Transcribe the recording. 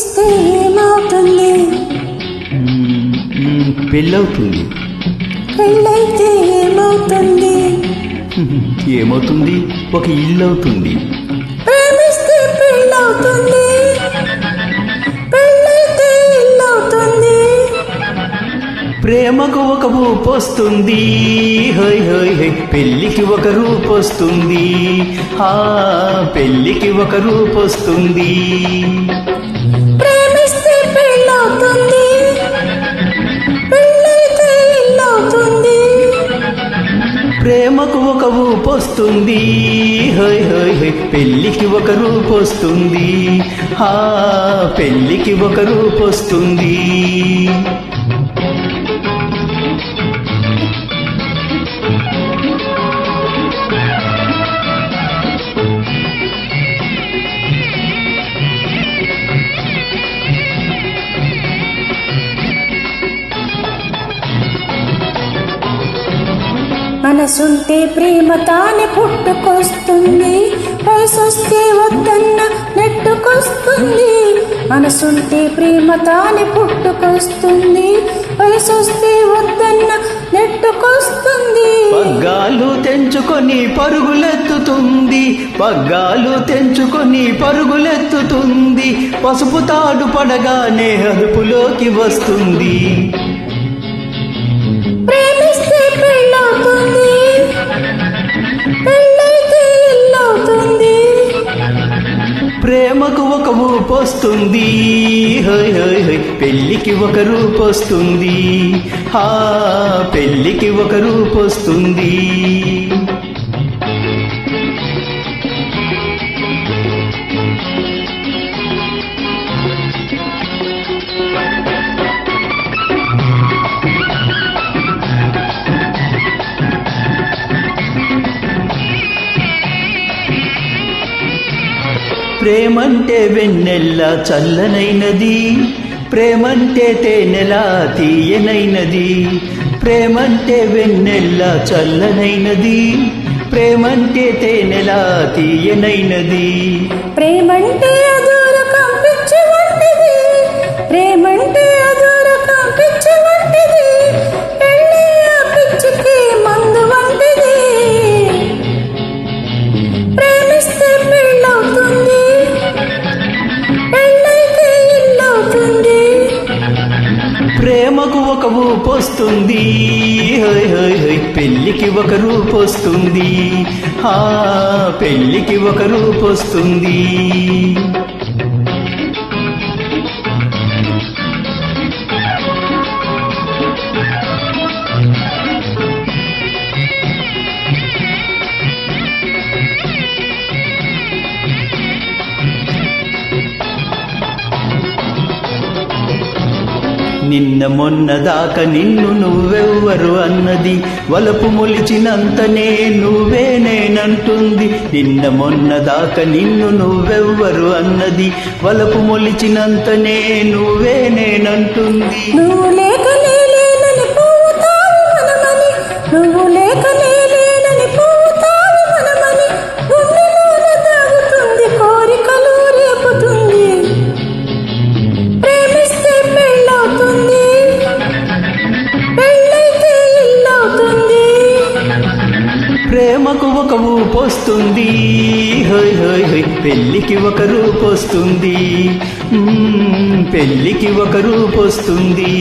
ప్రేమిస్తే ఏమవుతుంది? పెళ్ళవుతుంది. పెళ్ళైతే ఏమవుతుంది? ఏమవుతుంది? ఒక ఇల్లు అవుతుంది. ప్రేమిస్తే పెళ్ళవుతుంది, పెళ్ళైతే ఇల్లు అవుతుంది. ప్రేమకు ఒక ఊపొస్తుంది, హోయ్ హోయ్ హోయ్, పెళ్ళికి ఒక రూపొస్తుంది. పెళ్ళికి ఒక రూపొస్తుంది. ప్రేమిస్తే పెళ్ళవుతుంది, పెళ్ళైతే ఇల్లు అవుతుంది. ప్రేమకు ఒక ఊపొస్తుంది, హోయ్ హోయ్ హోయ్, పెళ్ళికి ఒక రూపొస్తుంది. పెళ్ళికి ఒక రూపొస్తుంది. మనసుంటే ప్రేమ తానే పుట్టుకొస్తుంది, వయసొస్తే వద్దన్న నెట్టుకొస్తుంది. మనసుంటే ప్రేమ తానే పుట్టుకొస్తుంది, వయసొస్తే వద్దన్న నెట్టుకొస్తుంది. పగ్గాలు తెంచుకొని పరుగులెత్తుతుంది, పగ్గాలు తెంచుకొని పరుగులెత్తుతుంది. పసుపు తాడు పడగానే అదుపులోకి వస్తుంది. ప్రేమిస్తే పెళ్ళవుతుంది, పెళ్ళైతే ఇల్లు అవుతుంది. ప్రేమకు ఒక ఊపొస్తుంది, హోయ్ హోయ్ హోయ్, పెళ్ళికి ఒక రూపొస్తుంది. పెళ్ళికి ఒక రూపొస్తుంది. ప్రేమంటే వెన్నెల్లా చల్లనైనది, ప్రేమంటే తేనెలా తీయనైనది. ప్రేమంటే వెన్నెల్లా చల్లనైనది, ప్రేమంటే తేనెలా తీయనైనది. ప్రేమంటే అదూరకం పిచ్చి వంటిది, ప్రేమంటే అదూరకం పిచ్చి వంటిది. పెళ్ళి ఆ పిచ్చికి మందు వంటిది. ప్రేమిస్తే పెళ్ళవుతుంది, పెళ్ళైతే ఇల్లు అవుతుంది. ప్రేమకు ఒక ఊపొస్తుంది, హోయ్ హోయ్ హోయ్, పెళ్ళికి ఒక రూపొస్తుంది. పెళ్ళికి ఒక రూపొస్తుంది. నిన్న మొన్న దాకా నిన్ను నువ్వెవ్వరు అన్నది, వలపు మొలిచినంతనే నువ్వే నేనంటుంది. నిన్న మొన్న దాకా నిన్ను నువ్వెవ్వరు అన్నది, వలపు మొలిచినంతనే నువ్వే నేనంటుంది. నువ్వు లేక లేనని పోతావు మనమని, నువ్వు లేక లేనని పోతావు మనమని. గుండెలోన తాగుతుంది, కోరికలు రేపుతుంది. ప్రేమిస్తే పెళ్ళవుతుంది, పెళ్ళైతే ఇల్లు అవుతుంది. ప్రేమకు ఒక ఊపొస్తుంది, హోయ్ హోయ్ హోయ్, పెళ్ళికి ఒక రూపొస్తుంది. పెళ్ళికి ఒక రూపొస్తుంది.